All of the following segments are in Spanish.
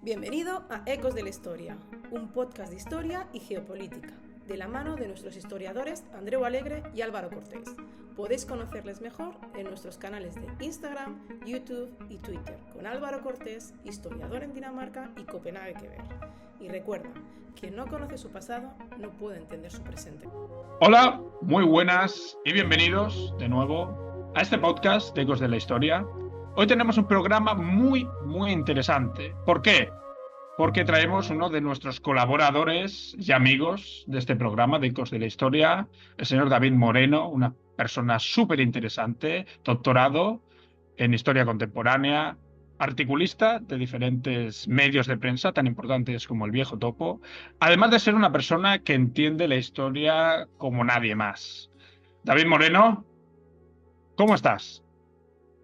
Bienvenido a Ecos de la Historia, un podcast de historia y geopolítica, de la mano de nuestros historiadores Andreu Alegre y Álvaro Cortés. Podéis conocerles mejor en nuestros canales de Instagram, YouTube y Twitter, con Álvaro Cortés, historiador en Dinamarca y Copenhague que ver. Y recuerda, quien no conoce su pasado no puede entender su presente. Hola, muy buenas y bienvenidos de nuevo a este podcast de Ecos de la Historia. Hoy tenemos un programa muy interesante. ¿Por qué? Porque traemos uno de nuestros colaboradores y amigos de este programa de Ecos de la Historia, el señor David Moreno, una persona súper interesante, doctorado en Historia Contemporánea, articulista de diferentes medios de prensa tan importantes como El Viejo Topo, además de ser una persona que entiende la historia como nadie más. David Moreno, ¿cómo estás?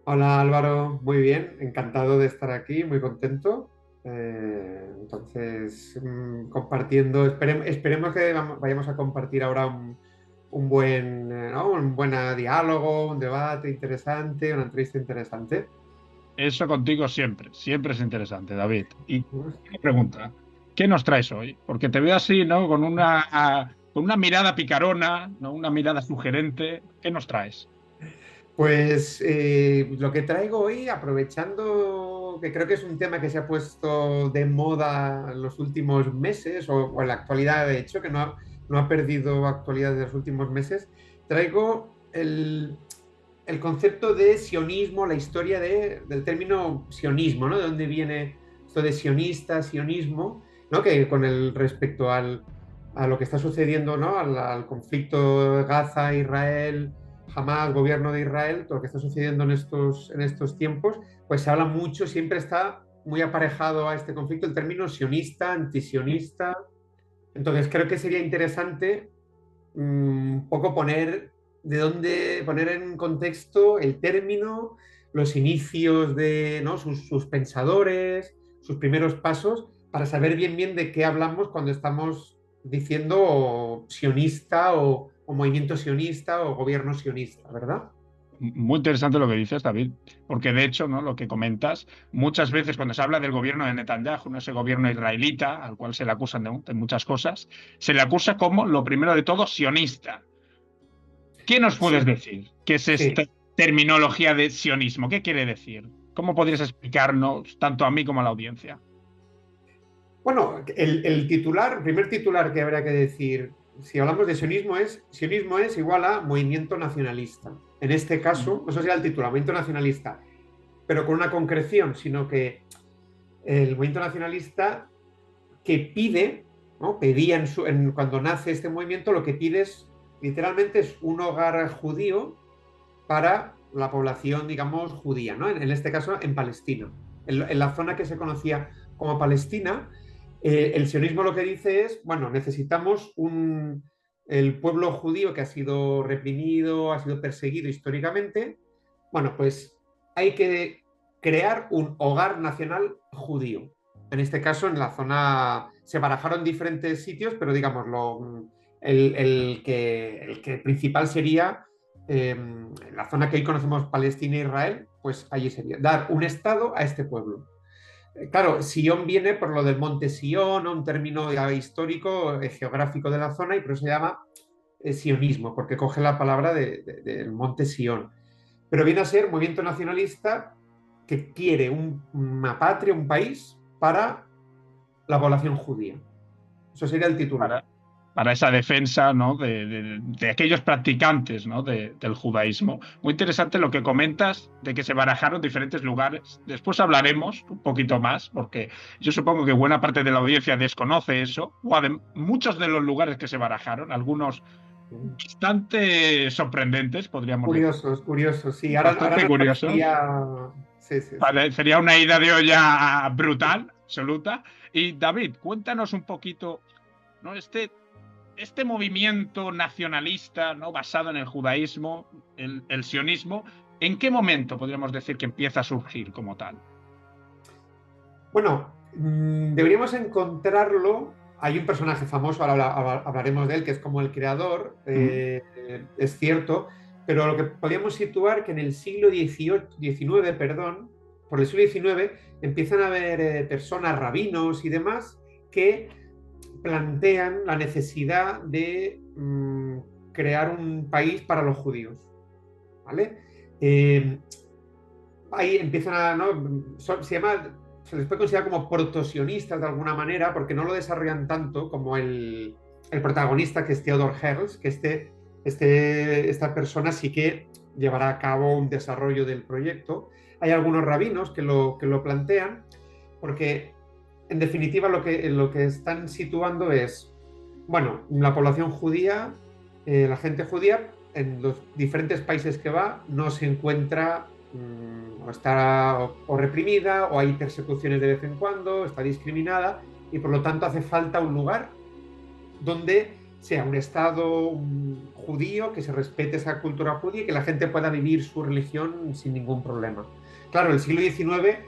Hola Álvaro, muy bien, encantado de estar aquí, muy contento. Compartiendo, esperemos que vayamos a compartir ahora un buen diálogo, un debate interesante, una entrevista interesante. Eso contigo siempre es interesante, David. Y una pregunta, ¿qué nos traes hoy? Porque te veo así, ¿no? Con una mirada picarona, ¿no? Una mirada sugerente. ¿Qué nos traes? Pues lo que traigo hoy, aprovechando que creo que es un tema que se ha puesto de moda en los últimos meses o en la actualidad, de hecho, que no ha perdido actualidad en los últimos meses, traigo el concepto de sionismo, la historia del término sionismo, ¿no? De dónde viene esto de sionista, sionismo, ¿no? Que con respecto a lo que está sucediendo, ¿no? Al conflicto Gaza-Israel, Hamás, gobierno de Israel, todo lo que está sucediendo en estos tiempos, pues se habla mucho, siempre está muy aparejado a este conflicto el término sionista, antisionista. Entonces creo que sería interesante un poco poner en contexto el término, los inicios de, ¿no? sus pensadores, sus primeros pasos, para saber bien de qué hablamos cuando estamos diciendo sionista o movimiento sionista o gobierno sionista, ¿verdad? Muy interesante lo que dices, David, porque de hecho, ¿no? Lo que comentas, muchas veces cuando se habla del gobierno de Netanyahu, ¿no? Ese gobierno israelita, al cual se le acusan de muchas cosas, se le acusa como, lo primero de todo, sionista. ¿Qué nos puedes decir? ¿Qué es esta terminología de sionismo? ¿Qué quiere decir? ¿Cómo podrías explicarnos tanto a mí como a la audiencia? Bueno, el primer titular que habría que decir, si hablamos de sionismo es igual a movimiento nacionalista. En este caso, eso sería el titular, movimiento nacionalista, pero con una concreción, sino que el movimiento nacionalista que pide, ¿no? Pedía cuando nace este movimiento, lo que pide literalmente es un hogar judío para la población, digamos, judía, ¿no? En este caso, en Palestina. En la zona que se conocía como Palestina, el sionismo lo que dice es, bueno, necesitamos el pueblo judío que ha sido reprimido, ha sido perseguido históricamente, bueno, pues hay que crear un hogar nacional judío. En este caso, en la zona, se barajaron diferentes sitios, pero digamos, el que principal sería la zona que hoy conocemos Palestina e Israel, pues allí sería dar un estado a este pueblo. Claro, Sion viene por lo del monte Sion, un término histórico, geográfico de la zona, y por eso se llama sionismo, porque coge la palabra del monte Sion. Pero viene a ser movimiento nacionalista que quiere una patria, un país para la población judía. Eso sería el titular. Para esa defensa, ¿no? de aquellos practicantes, ¿no? del judaísmo. Muy interesante lo que comentas de que se barajaron diferentes lugares. Después hablaremos un poquito más, porque yo supongo que buena parte de la audiencia desconoce eso. Muchos de los lugares que se barajaron, algunos bastante sorprendentes, podríamos decir. Curiosos, sí. Bastante curiosos. Sí. Sería una ida de olla brutal, absoluta. Y David, cuéntanos un poquito, ¿no? Este movimiento nacionalista, ¿no? Basado en el judaísmo, el sionismo, ¿en qué momento podríamos decir que empieza a surgir como tal? Bueno, deberíamos encontrarlo. Hay un personaje famoso, ahora hablaremos de él, que es como el creador, es cierto, pero lo que podríamos situar que en el siglo XIX, por el siglo XIX empiezan a haber personas, rabinos y demás, que plantean la necesidad de crear un país para los judíos, ¿vale? Ahí empiezan a, ¿no? Se les puede considerar como protosionistas de alguna manera, porque no lo desarrollan tanto como el protagonista, que es Theodor Herzl, que esta persona sí que llevará a cabo un desarrollo del proyecto. Hay algunos rabinos que lo plantean, porque en definitiva lo que están situando es, bueno, la población judía, la gente judía, en los diferentes países que va, no se encuentra o está o reprimida, o hay persecuciones de vez en cuando, está discriminada, y por lo tanto hace falta un lugar donde sea un Estado judío, que se respete esa cultura judía y que la gente pueda vivir su religión sin ningún problema. Claro, el siglo XIX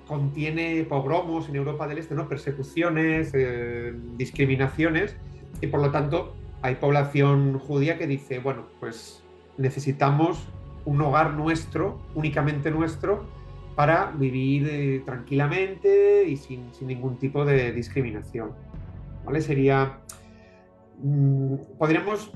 contiene pogromos en Europa del Este, ¿no? Persecuciones, discriminaciones, y por lo tanto hay población judía que dice, bueno, pues necesitamos un hogar nuestro, únicamente nuestro, para vivir tranquilamente y sin ningún tipo de discriminación, ¿vale? Podríamos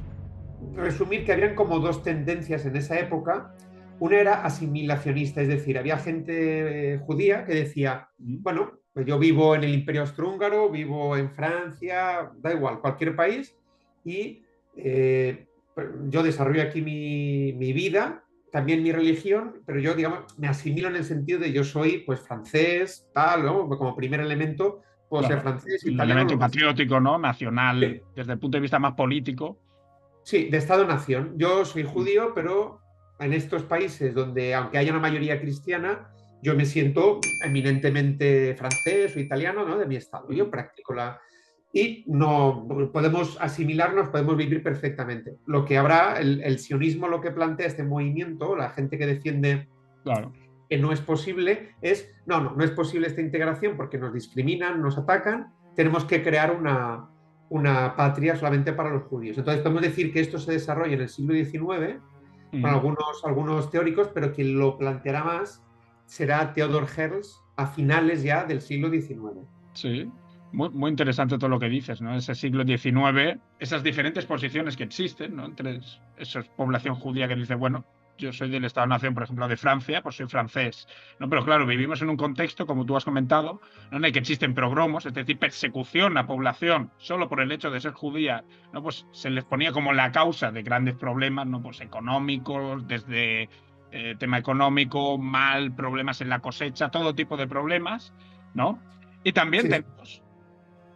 resumir que habrían como dos tendencias en esa época. Una era asimilacionista, es decir, había gente judía que decía, bueno, pues yo vivo en el Imperio Austrohúngaro, vivo en Francia, da igual, cualquier país, y yo desarrollo aquí mi vida, también mi religión, pero yo, digamos, me asimilo en el sentido de yo soy, pues, francés, tal, ¿no? Como primer elemento, puedo ser francés, el italiano. elemento patriótico, ¿no? Nacional, sí, desde el punto de vista más político. Sí, de Estado-nación. Yo soy judío, pero en estos países donde, aunque haya una mayoría cristiana, yo me siento eminentemente francés o italiano, ¿no? De mi Estado. Yo practico y no podemos asimilarnos, podemos vivir perfectamente. Lo que habrá, el sionismo, lo que plantea este movimiento, la gente que defiende que no es posible, no es posible esta integración porque nos discriminan, nos atacan, tenemos que crear una patria solamente para los judíos. Entonces podemos decir que esto se desarrolla en el siglo XIX con algunos teóricos, pero quien lo planteará más será Theodor Herzl a finales ya del siglo XIX. Sí. Muy interesante todo lo que dices, ¿no? Ese siglo XIX, esas diferentes posiciones que existen, ¿no? Entre esa población judía que dice, bueno, yo soy del Estado-nación, por ejemplo, de Francia, pues soy francés, ¿no? Pero claro, vivimos en un contexto, como tú has comentado, ¿no? En el que existen pogromos, es decir, persecución a población solo por el hecho de ser judía, ¿no? Pues se les ponía como la causa de grandes problemas, ¿no? Pues económicos, desde tema económico, problemas en la cosecha, todo tipo de problemas, ¿no? Y también tenemos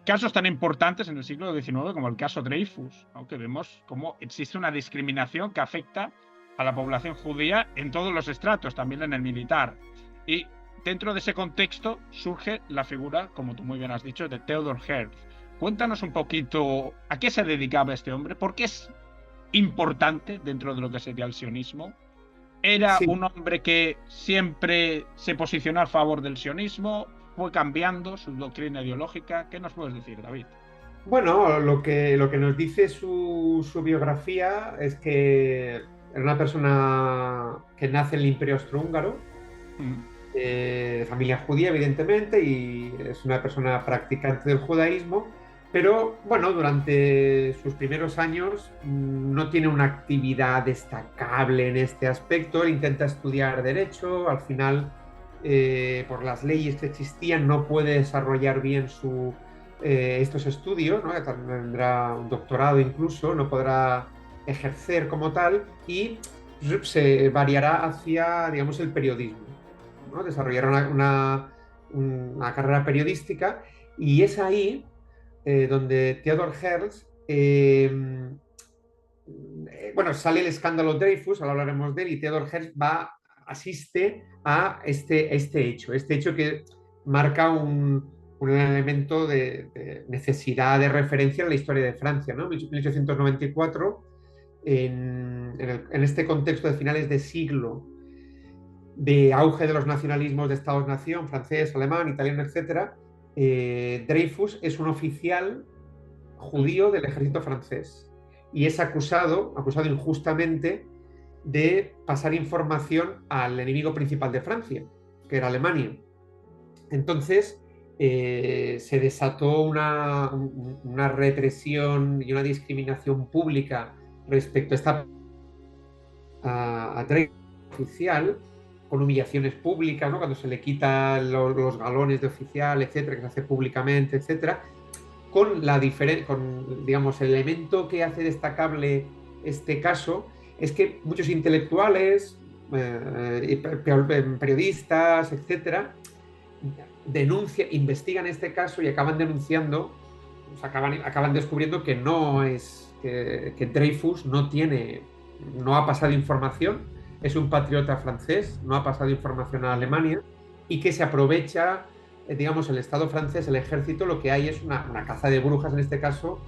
casos tan importantes en el siglo XIX como el caso Dreyfus, ¿no? Que vemos cómo existe una discriminación que afecta a la población judía en todos los estratos, también en el militar. Y dentro de ese contexto surge la figura, como tú muy bien has dicho, de Theodor Herzl. Cuéntanos un poquito a qué se dedicaba este hombre, por qué es importante dentro de lo que sería el sionismo. ¿Era un hombre que siempre se posicionó a favor del sionismo? ¿Fue cambiando su doctrina ideológica? ¿Qué nos puedes decir, David? Bueno, lo que nos dice su biografía es que era una persona que nace en el Imperio Austrohúngaro, de familia judía, evidentemente, y es una persona practicante del judaísmo, pero bueno, durante sus primeros años no tiene una actividad destacable en este aspecto. Él intenta estudiar Derecho, al final, por las leyes que existían, no puede desarrollar bien estos estudios, ¿no? Tendrá un doctorado incluso, no podrá ejercer como tal, y se variará hacia, digamos, el periodismo, ¿no? Desarrollará una carrera periodística, y es ahí donde Theodor Herzl, bueno, sale el escándalo Dreyfus, ahora hablaremos de él, y Theodor Herzl asiste a este hecho que marca un elemento de necesidad de referencia en la historia de Francia, ¿no? 1894, en este contexto de finales de siglo, de auge de los nacionalismos de Estados-nación, francés, alemán, italiano, etc., Dreyfus es un oficial judío del ejército francés y es acusado injustamente de pasar información al enemigo principal de Francia, que era Alemania. Entonces se desató una represión y una discriminación pública respecto a Dreyfus oficial, con humillaciones públicas, ¿no? Cuando se le quitan los galones de oficial, etcétera, que se hace públicamente, etcétera, digamos, el elemento que hace destacable este caso es que muchos intelectuales, periodistas, etcétera, investigan este caso y acaban denunciando, acaban descubriendo que que Dreyfus no ha pasado información, es un patriota francés, no ha pasado información a Alemania, y que se aprovecha, digamos, el Estado francés, el ejército, lo que hay es una caza de brujas, en este caso,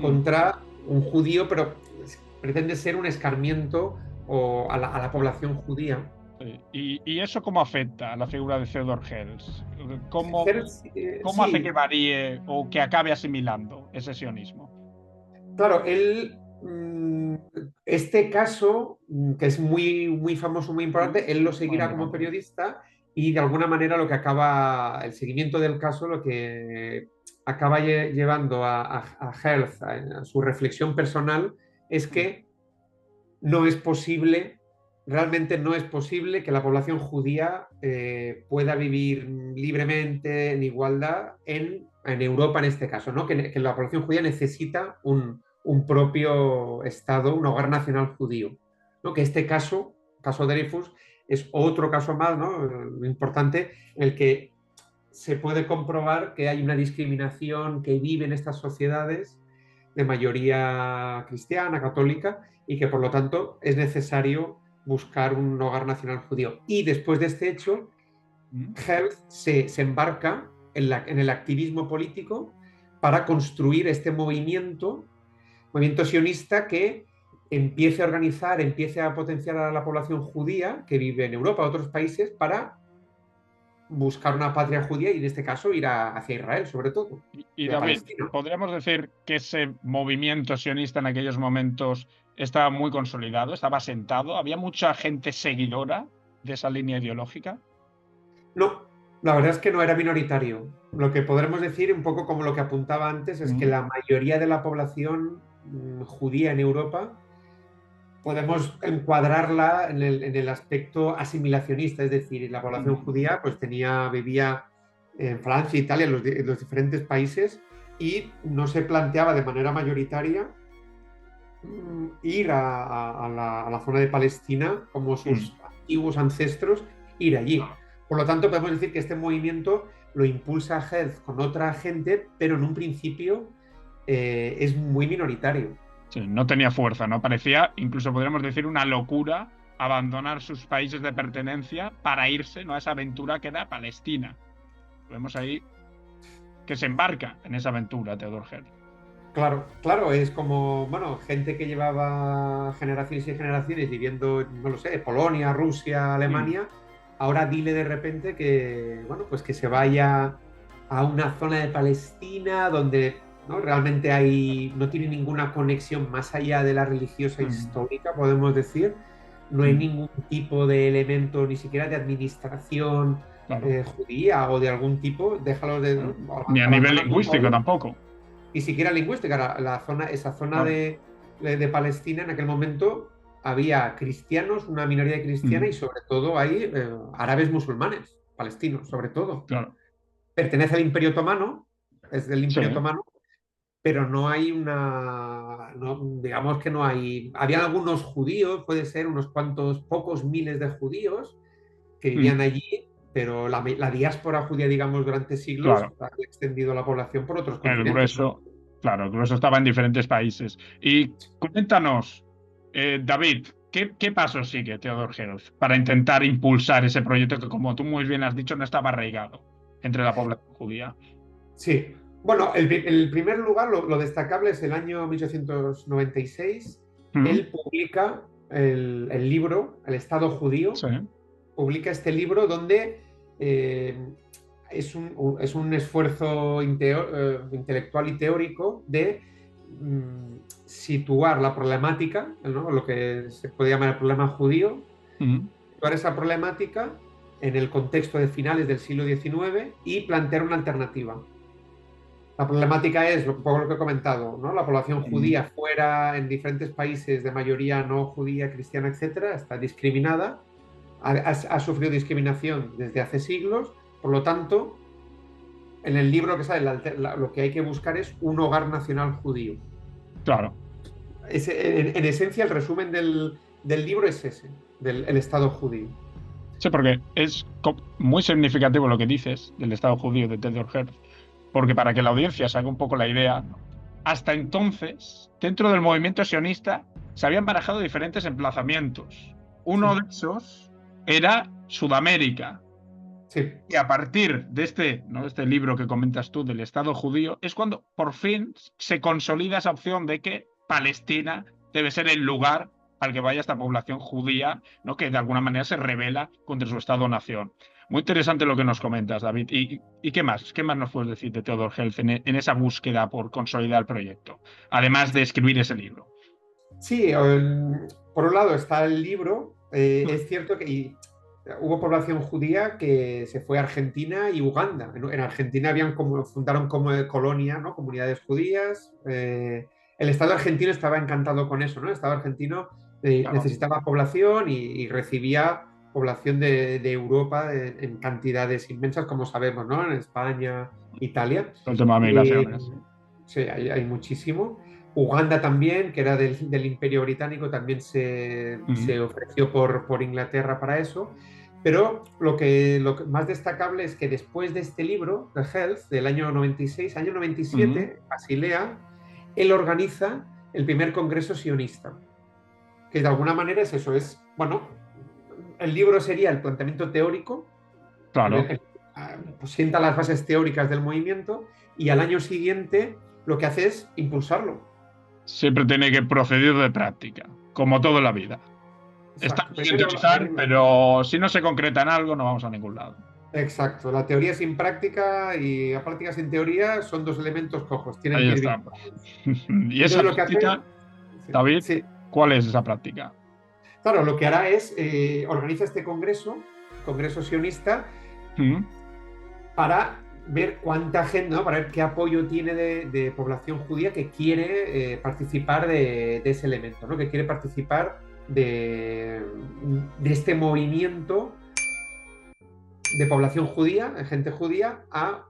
contra un judío, pero pretende ser un escarmiento a la población judía. ¿Y eso cómo afecta a la figura de Theodor Herzl? ¿Cómo sí. hace que varíe o que acabe asimilando ese sionismo? Claro, este caso, que es muy, muy famoso, muy importante, él lo seguirá como periodista, y de alguna manera el seguimiento del caso, lo que acaba llevando a Herzl a su reflexión personal, es que realmente no es posible que la población judía pueda vivir libremente, en igualdad, en Europa en este caso, ¿no? Que la población judía necesita un propio Estado, un hogar nacional judío, ¿no? Que este caso Dreyfus, es otro caso más, ¿no? Importante, en el que se puede comprobar que hay una discriminación que vive en estas sociedades de mayoría cristiana, católica, y que por lo tanto es necesario buscar un hogar nacional judío. Y después de este hecho, Herzl se embarca en el activismo político para construir este movimiento sionista que empiece a organizar, empiece a potenciar a la población judía que vive en Europa, otros países, para buscar una patria judía, y en este caso ir hacia Israel, sobre todo. Y David, ¿podríamos decir que ese movimiento sionista en aquellos momentos estaba muy consolidado, estaba asentado? ¿Había mucha gente seguidora de esa línea ideológica? No, la verdad es que no, era minoritario. Lo que podremos decir, un poco como lo que apuntaba antes, es que la mayoría de la población judía en Europa podemos encuadrarla en el aspecto asimilacionista, es decir, la población judía pues vivía en Francia, Italia, en los diferentes países, y no se planteaba de manera mayoritaria ir a la zona de Palestina como sus antiguos ancestros, ir allí. Por lo tanto, podemos decir que este movimiento lo impulsa Herzl con otra gente, pero en un principio es muy minoritario. Sí, no tenía fuerza, ¿no? Parecía, incluso podríamos decir, una locura abandonar sus países de pertenencia para irse, ¿no?, a esa aventura que era Palestina. Vemos ahí que se embarca en esa aventura Theodor Herzl. Claro, es como, bueno, gente que llevaba generaciones y generaciones viviendo, no lo sé, Polonia, Rusia, Alemania, ahora dile de repente que, bueno, pues que se vaya a una zona de Palestina donde, ¿no?, realmente no tiene ninguna conexión más allá de la religiosa histórica, podemos decir. No hay ningún tipo de elemento, ni siquiera de administración judía o de algún tipo, déjalo de... Ni a nivel lingüístico tampoco. Ni siquiera lingüística. Esa zona de Palestina, en aquel momento había cristianos, una minoría de cristiana, y sobre todo hay árabes musulmanes, palestinos, sobre todo. Claro. Pertenece al Imperio Otomano, es del Imperio Otomano, pero no hay digamos que no hay... Había algunos judíos, puede ser unos pocos miles de judíos que vivían allí, pero la diáspora judía, digamos, durante siglos ha extendido la población por otros continentes. El grueso estaba en diferentes países. Y cuéntanos, David, ¿qué pasos sigue Theodor Herzl para intentar impulsar ese proyecto que, como tú muy bien has dicho, no estaba arraigado entre la población judía? Sí. Bueno, el primer lugar, lo destacable es el año 1896. Él publica el libro El Estado Judío. Sí. Publica este libro donde es un esfuerzo intelectual y teórico de situar la problemática, ¿no? Lo que se puede llamar el problema judío, situar esa problemática en el contexto de finales del siglo XIX y plantear una alternativa. La problemática es un poco lo que he comentado, ¿no? La población judía fuera, en diferentes países de mayoría no judía, cristiana, etcétera, está discriminada, ha sufrido discriminación desde hace siglos, por lo tanto, en el libro que sale, lo que hay que buscar es un hogar nacional judío. Claro. En esencia, el resumen del libro es ese, el Estado judío. Sí, porque es muy significativo lo que dices del Estado judío de Theodor Herzl, porque para que la audiencia se haga un poco la idea, hasta entonces, dentro del movimiento sionista, se habían barajado diferentes emplazamientos. Uno de esos era Sudamérica. Sí. Y a partir de este libro que comentas tú del Estado judío, es cuando por fin se consolida esa opción de que Palestina debe ser el lugar al que vaya esta población judía, ¿no? Que de alguna manera se rebela contra su Estado-nación. Muy interesante lo que nos comentas, David. ¿Y qué más? ¿Qué más nos puedes decir de Theodor Herzl en esa búsqueda por consolidar el proyecto, además de escribir ese libro? Sí, por un lado está el libro. Es cierto que hubo población judía que se fue a Argentina y Uganda. En Argentina fundaron como colonia, ¿no? Comunidades judías. El Estado argentino estaba encantado con eso, ¿no? El Estado argentino necesitaba población y recibía población de Europa en cantidades inmensas, como sabemos, ¿no? En España, Italia. El tema de migraciones. Sí, hay muchísimo. Uganda también, que era del Imperio Británico, también se ofreció por Inglaterra para eso. Pero lo que más destacable es que después de este libro, The Health, del año 96, año 97, Basilea, él organiza el primer congreso sionista. Que de alguna manera es eso, el libro sería el planteamiento teórico, claro. Pues sienta las bases teóricas del movimiento y al año siguiente lo que hace es impulsarlo. Siempre tiene que proceder de práctica, como todo en la vida. Está bien teorizar, pero si no se concreta en algo, no vamos a ningún lado. Exacto. La teoría sin práctica y la práctica sin teoría son dos elementos cojos. Tienen Ahí que ir está. Y esa práctica, David, ¿cuál es esa práctica? Claro, lo que hará es organiza este congreso sionista, para ver cuánta gente, ¿no? Para ver qué apoyo tiene de población judía que quiere participar de ese elemento, ¿no? Que quiere participar de este movimiento de población judía, de gente judía, a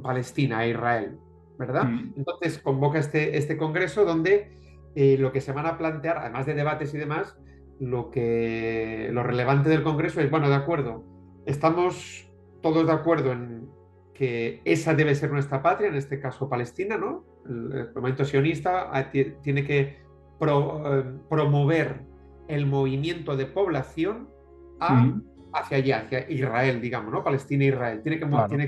Palestina, a Israel, ¿verdad? Entonces convoca este congreso donde lo que se van a plantear, además de debates y demás, lo relevante del congreso es, bueno, de acuerdo, estamos todos de acuerdo en que esa debe ser nuestra patria, en este caso Palestina, ¿no? El movimiento sionista tiene que promover el movimiento de población hacia allá, hacia Israel, digamos, ¿no? Palestina e Israel. Tiene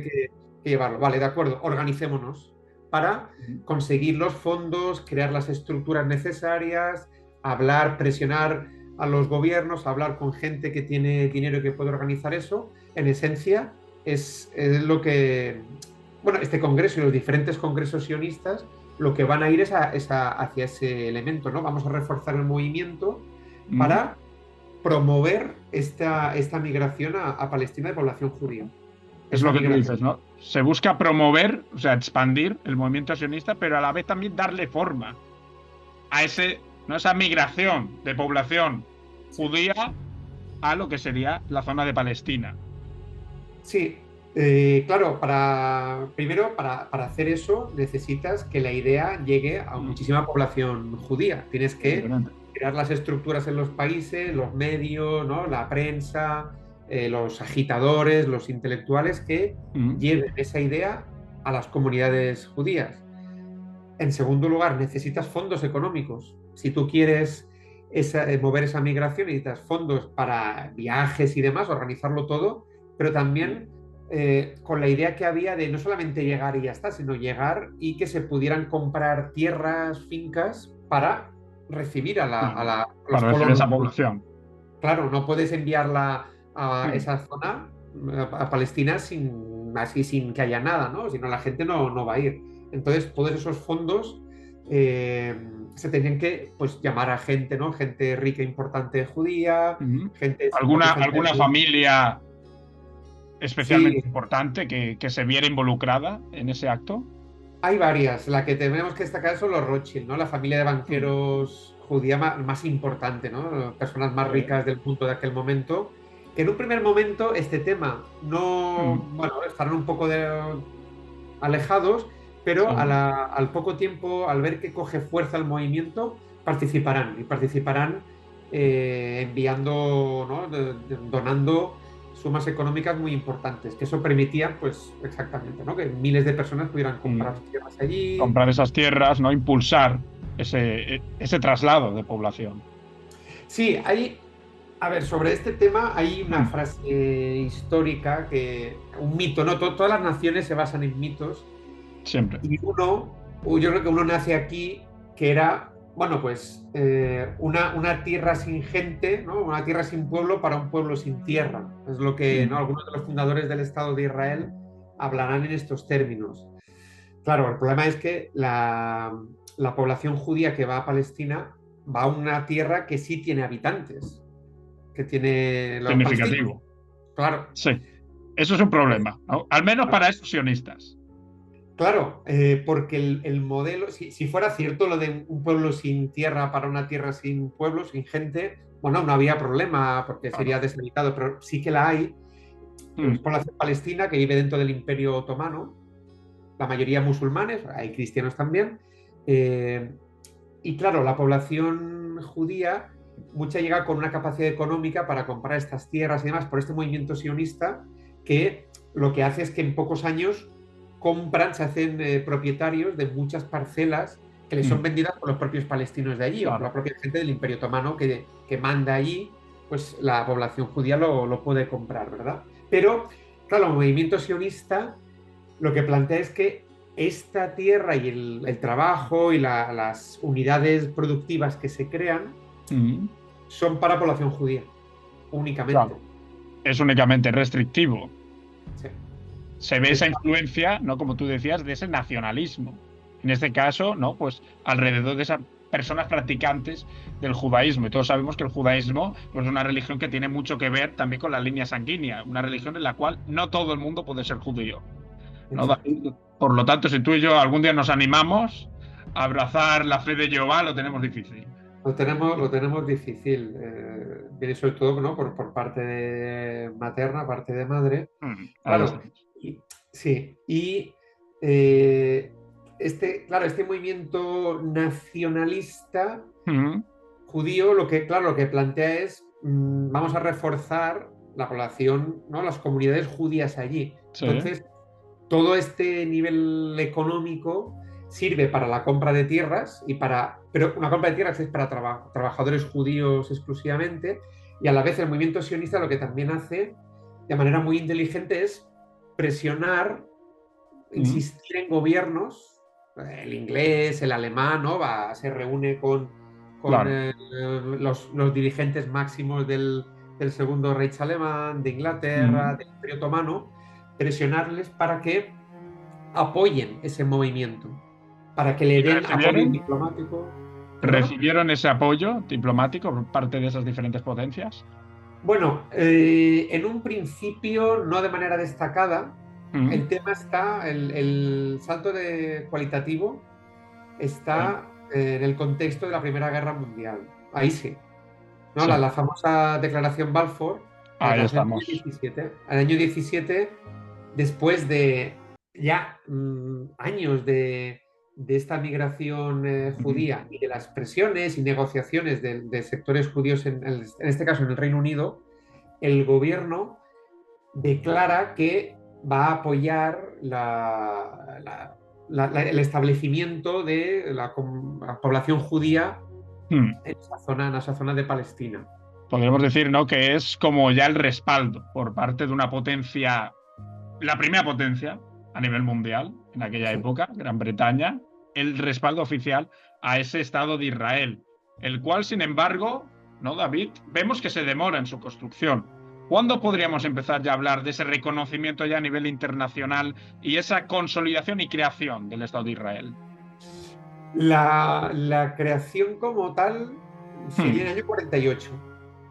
que llevarlo. Vale, de acuerdo, organicémonos para conseguir los fondos, crear las estructuras necesarias, hablar, presionar a los gobiernos, hablar con gente que tiene dinero y que puede organizar eso. En esencia, es lo que, este congreso y los diferentes congresos sionistas lo que van a ir es hacia ese elemento, ¿no? Vamos a reforzar el movimiento para promover esta migración a Palestina de población judía. Es lo que tú dices, ¿no? Se busca promover, o sea, expandir el movimiento sionista, pero a la vez también darle forma a esa migración de población judía a lo que sería la zona de Palestina. Sí, claro, primero para hacer eso necesitas que la idea llegue a muchísima población judía. Tienes que crear las estructuras en los países, los medios, ¿no? La prensa, los agitadores, los intelectuales que lleven esa idea a las comunidades judías. En segundo lugar, necesitas fondos económicos. Si tú quieres mover esa migración, necesitas fondos para viajes y demás, organizarlo todo, pero también con la idea que había de no solamente llegar y ya está, sino llegar y que se pudieran comprar tierras, fincas para recibir a esa población. Claro, no puedes enviarla a esa zona, a Palestina, sin que haya nada, ¿no? Si no, la gente no va a ir. Entonces, todos esos fondos se tenían que pues, llamar a gente, ¿no? Gente rica, importante, judía, gente... ¿Alguna familia especialmente Sí, importante que se viera involucrada en ese acto? hay varias. La que tenemos que destacar son los Rothschild, ¿no? La familia de banqueros judía más importante, ¿no? Personas más ricas del mundo de aquel momento. Que en un primer momento este tema no, bueno, estarán un poco alejados, pero Sí. al poco tiempo, al ver que coge fuerza el movimiento, participarán enviando, ¿no? Donando sumas económicas muy importantes, que eso permitía, pues exactamente, ¿no? Que miles de personas pudieran comprar tierras allí. Comprar esas tierras, ¿no? Impulsar ese traslado de población. Sí, a ver, sobre este tema hay una frase histórica, un mito, ¿no? Todas las naciones se basan en mitos. Siempre. Y yo creo que uno nace aquí, que era, bueno, pues una tierra sin gente, ¿no? Una tierra sin pueblo para un pueblo sin tierra. Es lo que, ¿no? Algunos de los fundadores del Estado de Israel hablarán en estos términos. Claro, el problema es que la población judía que va a Palestina va a una tierra que sí tiene habitantes, que tiene los palestinos. Significativo. Claro. Sí, eso es un problema, ¿no? Al menos para esos sionistas. Claro, porque el modelo, si fuera cierto lo de un pueblo sin tierra para una tierra sin pueblo, sin gente, bueno, no había problema porque sería deshabitado, pero sí que la hay. Es población palestina que vive dentro del Imperio Otomano, la mayoría musulmanes, hay cristianos también. Y claro, la población judía, mucha llega con una capacidad económica para comprar estas tierras y demás por este movimiento sionista que lo que hace es que en pocos años se hacen propietarios de muchas parcelas que les son vendidas por los propios palestinos de allí o por la propia gente del Imperio Otomano que manda allí, pues la población judía lo puede comprar, ¿verdad? Pero, claro, el movimiento sionista lo que plantea es que esta tierra y el trabajo y las unidades productivas que se crean son para población judía, únicamente. Claro. Es únicamente restrictivo. Sí. Se ve esa influencia, ¿no? Como tú decías, de ese nacionalismo. En este caso, ¿no? Pues alrededor de esas personas practicantes del judaísmo. Y todos sabemos que el judaísmo pues, es una religión que tiene mucho que ver también con la línea sanguínea, una religión en la cual no todo el mundo puede ser judío, ¿no, David? Por lo tanto, si tú y yo algún día nos animamos a abrazar la fe de Jehová, lo tenemos difícil. Lo tenemos difícil, viene sobre todo, ¿no? por parte de materna, parte de madre. Claro, sí. Y este movimiento nacionalista judío lo que plantea es vamos a reforzar la población, ¿no? Las comunidades judías allí. Sí. Entonces, todo este nivel económico sirve para la compra de tierras pero una compra de tierras es para trabajadores judíos exclusivamente, y a la vez el movimiento sionista lo que también hace de manera muy inteligente es presionar, insistir en gobiernos, el inglés, el alemán, ¿no? Se reúne con claro. Los dirigentes máximos del segundo Reich alemán, de Inglaterra, del Imperio Otomano, presionarles para que apoyen ese movimiento, para que le den apoyo diplomático. ¿Recibieron ese apoyo diplomático por parte de esas diferentes potencias? Bueno, en un principio no de manera destacada. El tema está, el salto cualitativo está en el contexto de la Primera Guerra Mundial. Ahí sí. ¿No? Sí. La famosa declaración Balfour. Ahí estamos. El año 17, después de ya años de esta migración judía y de las presiones y negociaciones de sectores judíos, en este caso en el Reino Unido, el gobierno declara que va a apoyar el establecimiento de la población judía en esa zona de Palestina. Podríamos decir, ¿no?, que es como ya el respaldo por parte de una potencia, la primera potencia a nivel mundial en aquella época, Gran Bretaña, el respaldo oficial a ese Estado de Israel, el cual, sin embargo, ¿no, David? Vemos que se demora en su construcción. ¿Cuándo podríamos empezar ya a hablar de ese reconocimiento ya a nivel internacional y esa consolidación y creación del Estado de Israel? La creación como tal sería en el año 48.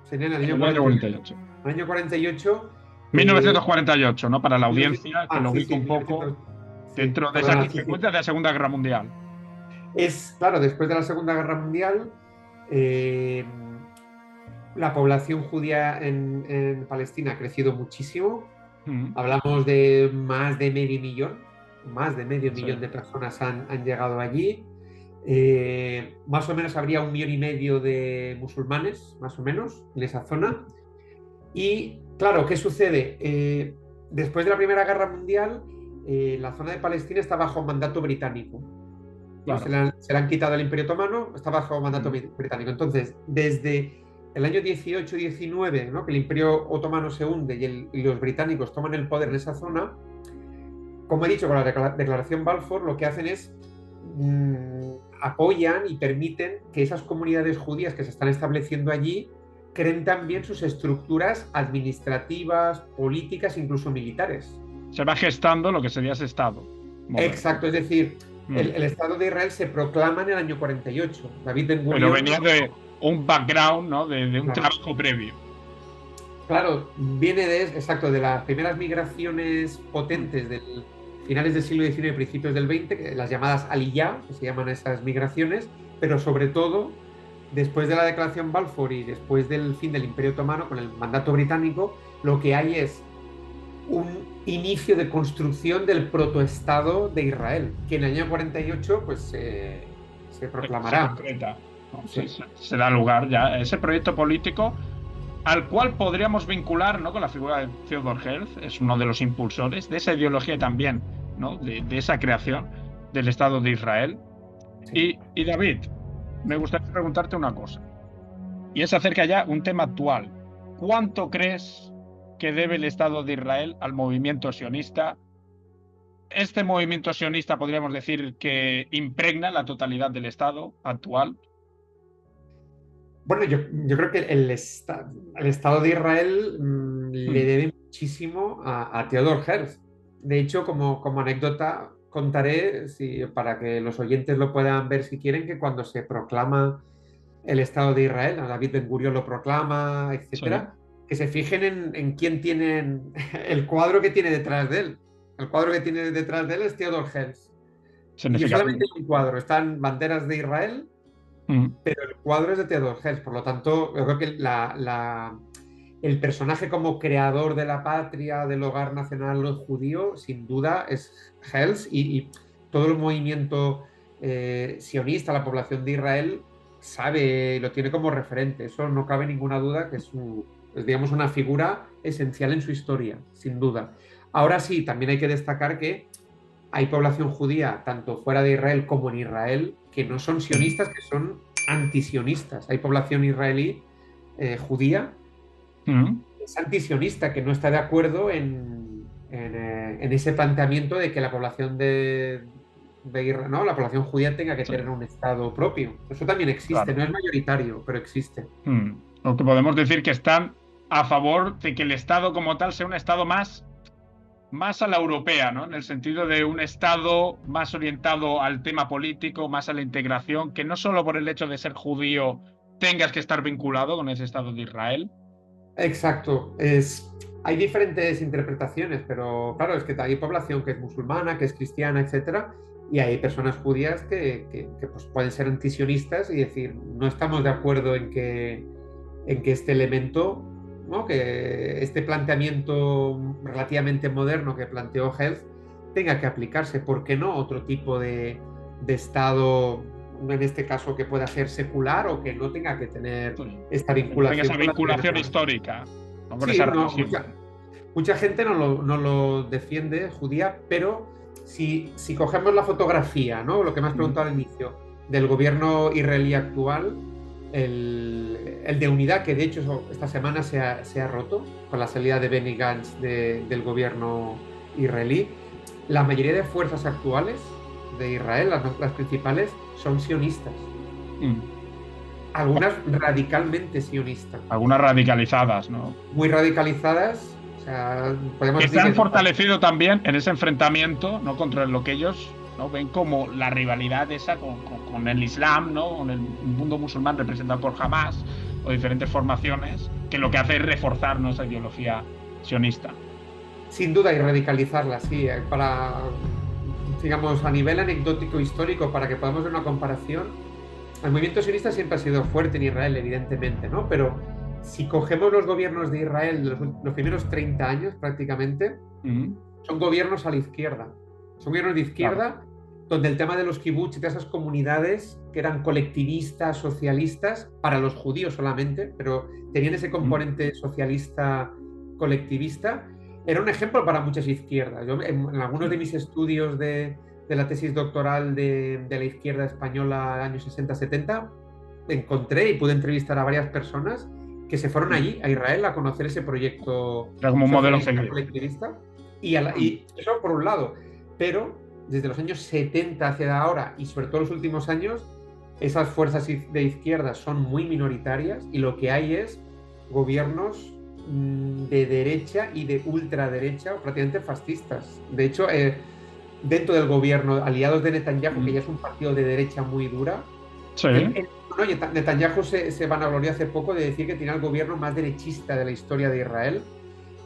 Sería en el año 48. El año 48. 1948, ¿no? Para la audiencia, que lo ubica un poco 1900, dentro de esa consecuencia de la Segunda Guerra Mundial. Claro, después de la Segunda Guerra Mundial, la población judía en Palestina ha crecido muchísimo. Hablamos de más de medio millón de personas han llegado allí. Más o menos habría 1,5 millones de musulmanes, más o menos, en esa zona. Y claro, ¿qué sucede? Después de la Primera Guerra Mundial, la zona de Palestina está bajo mandato británico. Claro. Se le han quitado el Imperio Otomano, está bajo mandato británico. Entonces, desde el año 18-19, ¿no? Que el Imperio Otomano se hunde y los británicos toman el poder en esa zona, como he dicho con la Declaración Balfour, lo que hacen es apoyan y permiten que esas comunidades judías que se están estableciendo allí creen también sus estructuras administrativas, políticas, incluso militares. Se va gestando lo que sería ese Estado. Exacto, es decir, el Estado de Israel se proclama en el año 48. David Ben Gurion, pero venía de un background, ¿no? de un trabajo previo. Claro, viene de las primeras migraciones potentes del finales del siglo XIX y principios del XX, las llamadas Aliyah, que se llaman esas migraciones, pero sobre todo después de la Declaración Balfour y después del fin del Imperio Otomano con el mandato británico, lo que hay es un inicio de construcción del protoestado de Israel, que en el año 48 pues se proclamará. Se da lugar ya a ese proyecto político al cual podríamos vincular, ¿no? Con la figura de Theodor Herzl, es uno de los impulsores de esa ideología también, ¿no? de esa creación del Estado de Israel. Sí. Y David, me gustaría preguntarte una cosa, y es acerca ya de un tema actual. ¿Cuánto crees que debe el Estado de Israel al movimiento sionista? ¿Este movimiento sionista podríamos decir que impregna la totalidad del Estado actual? Bueno, yo creo que el Estado de Israel le debe muchísimo a Theodor Herzl. De hecho, como anécdota, contaré, para que los oyentes lo puedan ver si quieren, que cuando se proclama el Estado de Israel, David Ben Gurion lo proclama, etcétera, que se fijen en quién tienen el cuadro que tiene detrás de él. El cuadro que tiene detrás de él es Theodor Herzl. Y solamente hay un cuadro, están banderas de Israel, pero el cuadro es de Theodor Herzl. Por lo tanto, yo creo que el personaje como creador de la patria, del hogar nacional judío, sin duda es Herzl, y todo el movimiento sionista, la población de Israel, sabe, lo tiene como referente. Eso no cabe ninguna duda que es digamos, una figura esencial en su historia, sin duda. Ahora sí, también hay que destacar que hay población judía, tanto fuera de Israel como en Israel, que no son sionistas, que son antisionistas. Hay población israelí judía, es antisionista, que no está de acuerdo en ese planteamiento de que la población de Israel, ¿no? La población judía tenga que tener un Estado propio. Eso también existe, no es mayoritario, pero existe. Lo que podemos decir que están a favor de que el Estado como tal sea un Estado más a la europea, ¿no? En el sentido de un Estado más orientado al tema político, más a la integración, que no solo por el hecho de ser judío tengas que estar vinculado con ese Estado de Israel. Exacto. Hay diferentes interpretaciones, pero claro, es que hay población que es musulmana, que es cristiana, etcétera, y hay personas judías que pues pueden ser antisionistas y decir, no estamos de acuerdo en que este elemento, ¿no? Que este planteamiento relativamente moderno que planteó Herzl tenga que aplicarse. ¿Por qué no otro tipo de Estado, en este caso que pueda ser secular o que no tenga que tener esta vinculación? Esa vinculación histórica. Sí, mucha gente no lo defiende, judía, pero si cogemos la fotografía, ¿no? Lo que me has preguntado al inicio, del gobierno israelí actual, el de unidad, que de hecho esta semana se ha roto con la salida de Benny Gantz del gobierno israelí, la mayoría de fuerzas actuales de Israel, las principales, son sionistas. Algunas radicalmente sionistas. Algunas radicalizadas, ¿no? Muy radicalizadas. O sea, podemos que decir se han fortalecido también en ese enfrentamiento, ¿no? Contra lo que ellos ¿no? Ven como la rivalidad esa con el Islam, ¿no? Con el mundo musulmán representado por Hamas o diferentes formaciones, que lo que hace es reforzar, ¿no?, esa ideología sionista. Sin duda, y radicalizarla, sí, para, digamos, a nivel anecdótico histórico, para que podamos ver una comparación. El movimiento sionista siempre ha sido fuerte en Israel, evidentemente, ¿no? Pero si cogemos los gobiernos de Israel de los primeros 30 años prácticamente, son gobiernos a la izquierda. Son gobiernos de izquierda, donde el tema de los kibbutz y de esas comunidades que eran colectivistas, socialistas, para los judíos solamente, pero tenían ese componente socialista colectivista, era un ejemplo para muchas izquierdas. Yo, en algunos de mis estudios de la tesis doctoral de la izquierda española años 60-70, encontré y pude entrevistar a varias personas que se fueron allí, a Israel, a conocer ese proyecto como un modelo colectivista. Y eso por un lado, pero desde los años 70 hacia ahora, y sobre todo los últimos años, esas fuerzas de izquierda son muy minoritarias y lo que hay es gobiernos de derecha y de ultraderecha, o prácticamente fascistas. De hecho, dentro del gobierno, aliados de Netanyahu, que ya es un partido de derecha muy dura, sí. Netanyahu se vanaglorió hace poco de decir que tiene el gobierno más derechista de la historia de Israel,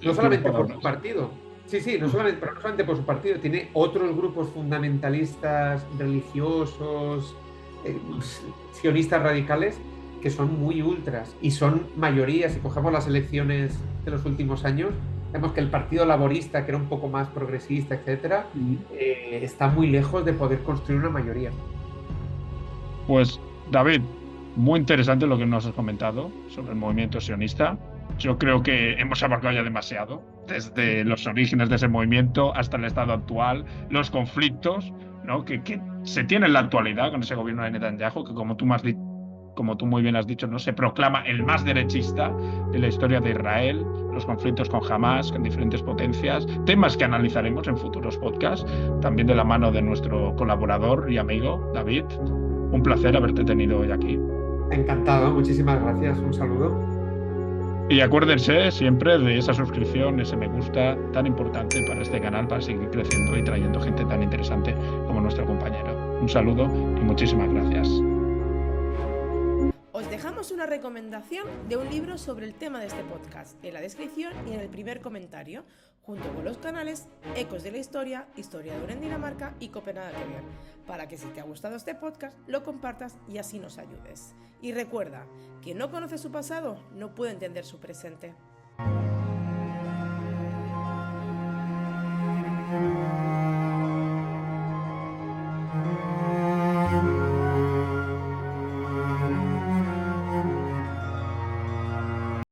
no solamente por su partido, no solamente por su partido, tiene otros grupos fundamentalistas, religiosos, sionistas radicales, que son muy ultras y son mayorías. Si cogemos las elecciones de los últimos años, vemos que el Partido Laborista, que era un poco más progresista, etcétera, está muy lejos de poder construir una mayoría. Pues, David, muy interesante lo que nos has comentado sobre el movimiento sionista. Yo creo que hemos abarcado ya demasiado, desde los orígenes de ese movimiento hasta el estado actual, los conflictos, ¿no?, que se tienen en la actualidad con ese gobierno de Netanyahu, que como tú muy bien has dicho, ¿no?, se proclama el más derechista de la historia de Israel, los conflictos con Hamas, con diferentes potencias, temas que analizaremos en futuros podcasts, también de la mano de nuestro colaborador y amigo, David. Un placer haberte tenido hoy aquí. Encantado, muchísimas gracias, un saludo. Y acuérdense siempre de esa suscripción, ese me gusta tan importante para este canal, para seguir creciendo y trayendo gente tan interesante como nuestro compañero. Un saludo y muchísimas gracias. Os dejamos una recomendación de un libro sobre el tema de este podcast en la descripción y en el primer comentario, junto con los canales Ecos de la Historia, Historiador en Dinamarca y Copenhague, para que si te ha gustado este podcast lo compartas y así nos ayudes. Y recuerda, quien no conoce su pasado no puede entender su presente.